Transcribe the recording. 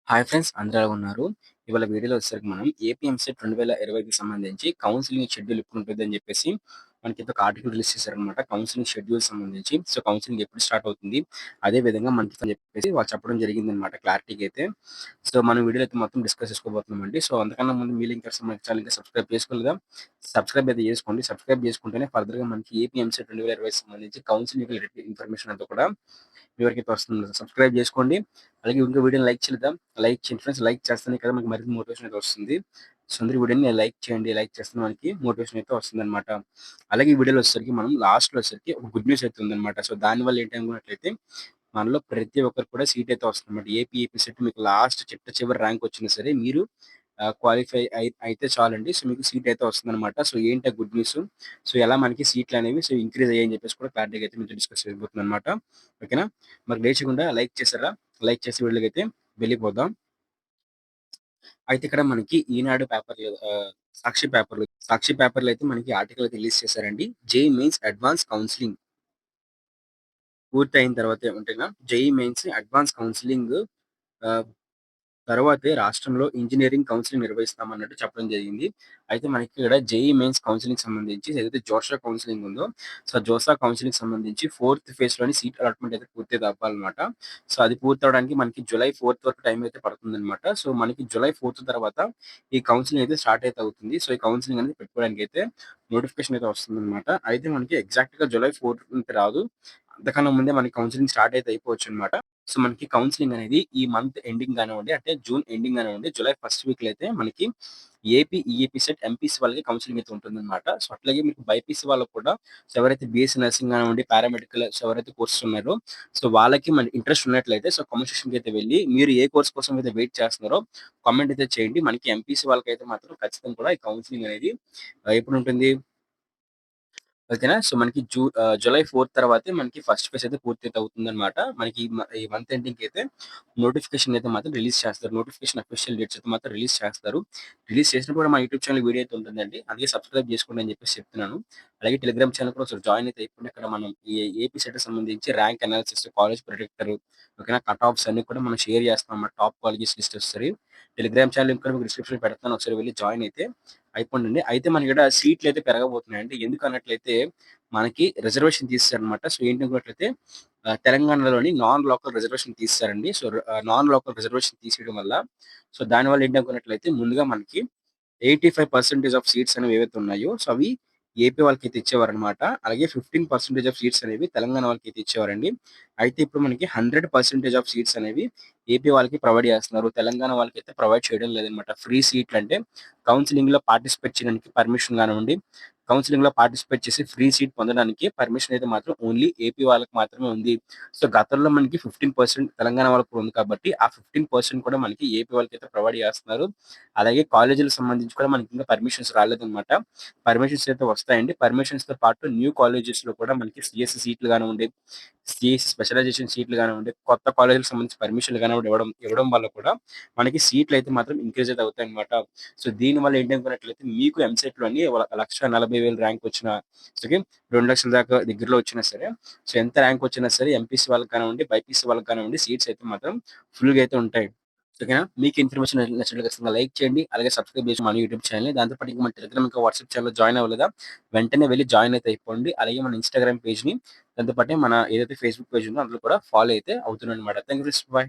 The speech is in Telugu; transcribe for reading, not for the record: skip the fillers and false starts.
హాయ్ ఫ్రెండ్స్ అందరూ ఎలా ఉన్నారు? ఇవాళ వీడియోలో వచ్చేసరికి మనం ఏపీ ఎంసెట్ 2020కి సంబంధించి కౌన్సెలింగ్ షెడ్యూల్ ఎప్పుడుంటుందని చెప్పేసి మనకైతే ఒక ఆర్టికల్ రిలీజ్ చేశారనమాట. కౌన్సెలింగ్ షెడ్యూల్ సంబంధించి. సో, కౌన్సెలింగ్ ఎప్పుడు స్టార్ట్ అవుతుంది? అదే విధంగా మనకి అని చెప్పేసి వాళ్ళు చెప్పడం జరిగిందనమాట క్లారిటీగా అయితే. సో, మనం వీడియోలో అయితే మొత్తం డిస్కస్ చేసుకోబోతున్నామండి. సో, అంతకన్నా ముందు మీరు ఇంకా మన ఛానెల్ ఇంకా సబ్స్క్రైబ్ చేసుకోలేదా? సబ్స్క్రైబ్ అయితే చేసుకోండి. సబ్స్క్రైబ్ చేసుకుంటేనే ఫర్దర్‌గా మనకి ఏపీ ఎంసెట్ 2020కి సంబంధించి కౌన్సెలింగ్ రిలేటెడ్ ఇన్ఫర్మేషన్ అంతా కూడా మీ వరకైతే వస్తుంది. సబ్స్క్రైబ్ చేసుకోండి. అలాగే ఇంకో వీడియోని లైక్ చేయలేదా? లైక్ చేయండి ఫ్రెండ్స్. లైక్ చేస్తేనే కదా మనకి మరింత మోటివేషన్ అయితే వస్తుంది. సో, అందరూ ఈ వీడియోని లైక్ చేయండి. లైక్ చేస్తే మనకి మోటివేషన్ అయితే వస్తుందన్నమాట. అలాగే ఈ వీడియోలో వచ్చేసరికి మనం లాస్ట్‌లో వచ్చేసరికి ఒక గుడ్ న్యూస్ అయితే ఉందన్నమాట. సో, దానివల్ల ఏంటి అనుకున్నట్లయితే మనలో ప్రతి ఒక్కరికి కూడా సీట్ అయితే వస్తుందన్నమాట. ఏపీ సెట్ మీకు లాస్ట్ చిట్ట చివరి ర్యాంక్ వచ్చినా సరే మీరు క్వాలిఫై అయితే చాలండి. సో, మీకు సీట్ అయితే వస్తుందన్నమాట. సో, ఏంటి ఆ గుడ్ న్యూస్? సో, ఎలా మనకి సీట్లనేవి ఇంక్రీజ్ అయ్యాయని చెప్పేసి కూడా క్లారిటీగా అయితే మీతో డిస్కస్ చేయబోతున్నానన్నమాట. ఓకేనా? మరి లేట్ చేయకుండా లైక్ చేసారా? లైక్ చేసి వీడియోలోకైతే వెళ్ళిపోదాం. అయితే ఇక్కడ మనకి ఈనాడు పేపర్‌లో సాక్షి పేపర్‌లో అయితే మనకి ఆర్టికల్ అయితే రిలీజ్ చేశారండి. జేఈఈ మెయిన్స్ అడ్వాన్స్ కౌన్సెలింగ్ పూర్తయిన తర్వాత ఉంటేనా జేఈఈ మెయిన్స్ అడ్వాన్స్ కౌన్సెలింగ్ ఆహ్, తర్వాతే రాష్ట్రంలో ఇంజినీరింగ్ కౌన్సెలింగ్ నిర్వహిస్తామన్నట్టు చెప్పడం జరిగింది. అయితే మనకి ఇక్కడ జేఈఈ మెయిన్స్ కౌన్సెలింగ్‌కి సంబంధించి ఏదైతే జోషా కౌన్సెలింగ్ ఉందో, సో, జోసా కౌన్సెలింగ్‌కి సంబంధించి ఫోర్త్ ఫేజ్‌లోని సీట్ అలాట్‌మెంట్ అయితే పూర్తయితే అవ్వాలన్నమాట. సో, అది పూర్తవ్వడానికి మనకి జులై 4 వరకు టైం అయితే పడుతుందన్నమాట. సో, మనకి జులై 4 తర్వాత ఈ కౌన్సెలింగ్ అయితే స్టార్ట్ అయితే అవుతుంది. సో, ఈ కౌన్సెలింగ్ అనేది పెట్టుకోవడానికైతే నోటిఫికేషన్ అయితే వస్తుందన్నమాట. అయితే మనకి ఎగ్జాక్ట్‌గా జులై 4 రాదు. అంతకన్నా ముందే మనకి కౌన్సెలింగ్ స్టార్ట్ అయితే అయిపోవచ్చన్నమాట. సో, మనకి కౌన్సెలింగ్ అనేది ఈ మంత్ ఎండింగ్ గానివ్వండి, అంటే జూన్ ఎండింగ్ గానివ్వండి, జులై ఫస్ట్ వీక్‌లో అయితే మనకి ఏపీ, ఈఏపీ సెట్, ఎంపీసీ వాళ్ళకి కౌన్సెలింగ్ అయితే ఉంటుందన్నమాట. సో, అట్లాగే మీకు బైపీసీ వాళ్ళకి కూడా సో, ఎవరైతే బీఎస్సీ నర్సింగ్ గానివ్వండి, పారామెడికల్ సో, ఎవరైతే కోర్సెస్ ఉన్నారో సో, వాళ్ళకి మన ఇంట్రెస్ట్ ఉన్నట్లయితే సో, కామెంట్ సెక్షన్‌కి అయితే వెళ్లి మీరు ఏ కోర్స్ కోసం అయితే వెయిట్ చేస్తున్నారో కామెంట్ అయితే చేయండి. మనకి ఎంపీసీ వాళ్ళకైతే మాత్రం ఖచ్చితంగా కూడా ఈ కౌన్సెలింగ్ అనేది ఎప్పుడుంటుంది? ఓకేనా. సో, మనకి జులై 4 తర్వాతే మనకి ఫస్ట్ ఫేజ్ అయితే పూర్తయితే అవుతుందన్నమాట. మనకి ఈ మంత్ ఎండింగ్‌కి అయితే నోటిఫికేషన్ అయితే మాత్రం రిలీజ్ చేస్తారు. నోటిఫికేషన్ అఫీషియల్ డేట్స్ అయితే మాత్రం రిలీజ్ చేస్తారు. రిలీజ్ చేసినప్పుడు కూడా మా యూట్యూబ్ ఛానెల్ వీడియో అయితే ఉంటుందండి. అందుకే సబ్స్క్రైబ్ చేసుకోండి అని చెప్పేసి చెప్తున్నాను. అలాగే టెలిగ్రామ్ ఛానెల్ కూడా ఒకసారి జాయిన్ అయితే అయిపోండి. అక్కడ మనం ఈ ఏపీ సెట్‌కి సంబంధించి ర్యాంక్ అనాలిసిస్, కాలేజ్ ప్రిడిక్టర్ ఓకేనా. కట్ ఆఫ్స్ అన్ని కూడా మనం షేర్ చేస్తాం అన్నమాట. టాప్ కాలేజెస్ లిస్ట్ వస్తది. టెలిగ్రామ్ ఛానెల్ లింక్ కూడా మీకు డిస్క్రిప్షన్‌లో పెడతాను. ఒకసారి వెళ్లి జాయిన్ అయితే అయిపోండండి. అయితే మనకిక్కడ సీట్‌లయితే పెరగబోతున్నాయండి. ఎందుకన్నట్లయితే మనకి రిజర్వేషన్ తీసేసారనమాట. సో, ఏంటనుకున్నట్లయితే తెలంగాణలోని నాన్ లోకల్ రిజర్వేషన్ తీసేసారండి. సో, నాన్ లోకల్ రిజర్వేషన్ తీసేయడం వల్ల సో, దానివల్ల ఏంటనుకున్నట్లయితే ముందుగా మనకి 85% ఆఫ్ సీట్స్ అనేవి ఏవైతే ఉన్నాయో సో, అవి ఏపీ వాళ్ళకైతే ఇచ్చేవారనమాట. అలాగే 15% ఆఫ్ సీట్స్ అనేవి తెలంగాణ వాళ్ళకైతే ఇచ్చేవారండి. అయితే ఇప్పుడు మనకి 100% ఆఫ్ సీట్స్ అనేవి ఏపీ వాళ్ళకి ప్రొవైడ్ చేస్తున్నారు. తెలంగాణ వాళ్ళకైతే ప్రొవైడ్ చేయడం లేదనమాట. ఫ్రీ సీట్లంటే కౌన్సెలింగ్‌లో పార్టిసిపేట్ చేయడానికి పర్మిషన్ గానివ్వండి, కౌన్సెలింగ్‌లో పార్టిసిపేట్ చేసి ఫ్రీ సీట్ పొందడానికి పర్మిషన్ అయితే మాత్రం ఓన్లీ ఏపీ వాళ్ళకి మాత్రమే ఉంది. సో, గతంలో మనకి 15% తెలంగాణ వాళ్ళకి కూడా ఉంది కాబట్టి, ఆ 15% కూడా మనకి ఏపీ వాళ్ళకైతే ప్రొవైడ్ చేస్తున్నారు. అలాగే కాలేజీలకు సంబంధించి కూడా మనకి ఇంకా పర్మిషన్స్ రాలేదన్నమాట. పర్మిషన్స్ అయితే వస్తాయండి. పర్మిషన్స్‌తో పాటు న్యూ కాలేజెస్‌లో కూడా మనకి సీఎస్‌సి సీట్లు గానివ్వండి, సీఎస్‌సి స్పెషలైజేషన్ సీట్లు గానివ్వండి, కొత్త కాలేజీలకు సంబంధించి పర్మిషన్‌లు గానివ్వండి ఇవ్వడం ఇవ్వడం వల్ల కూడా మనకి సీట్లయితే మాత్రం ఇంక్రీజ్ అయితే అవుతాయన్నమాట. సో, దీనివల్ల ఏంటనుకున్నట్లయితే మీకు ఎంసెట్‌లోని 1,40,000 ర్యాంక్ వచ్చినా ఓకే. 2,00,000 దాకా దగ్గరలో వచ్చినా సరే, సో, ఎంత ర్యాంక్ వచ్చినా సరే ఎంపీసీ వాళ్ళకి కానివ్వండి, బైపీసీ వాళ్ళకి కానివ్వండి సీట్స్ అయితే మాత్రం ఫుల్‌గా అయితే ఉంటాయి. ఓకేనా. మీకు ఇన్ఫర్మేషన్ నచ్చినట్లయితే ఖచ్చితంగా లైక్ చేయండి. అలాగే సబ్స్క్రైబ్ చేసి మన యూట్యూబ్ ఛానెల్‌ని. దాంతో పాటు ఇంకా మన టెలిగ్రామ్ ఇంకా వాట్సాప్ ఛానెల్‌లో జాయిన్ అవ్వలేదా? వెంటనే వెళ్లి జాయిన్ అయితే అయిపోండి. అలాగే మన ఇన్‌స్టాగ్రామ్ పేజ్‌ని దాంతో పాటే మన ఏదైతే ఫేస్‌బుక్ పేజ్ ఉందో అందులో కూడా ఫాలో అయితే అవుతుండనమాట. Thank you friends. బై.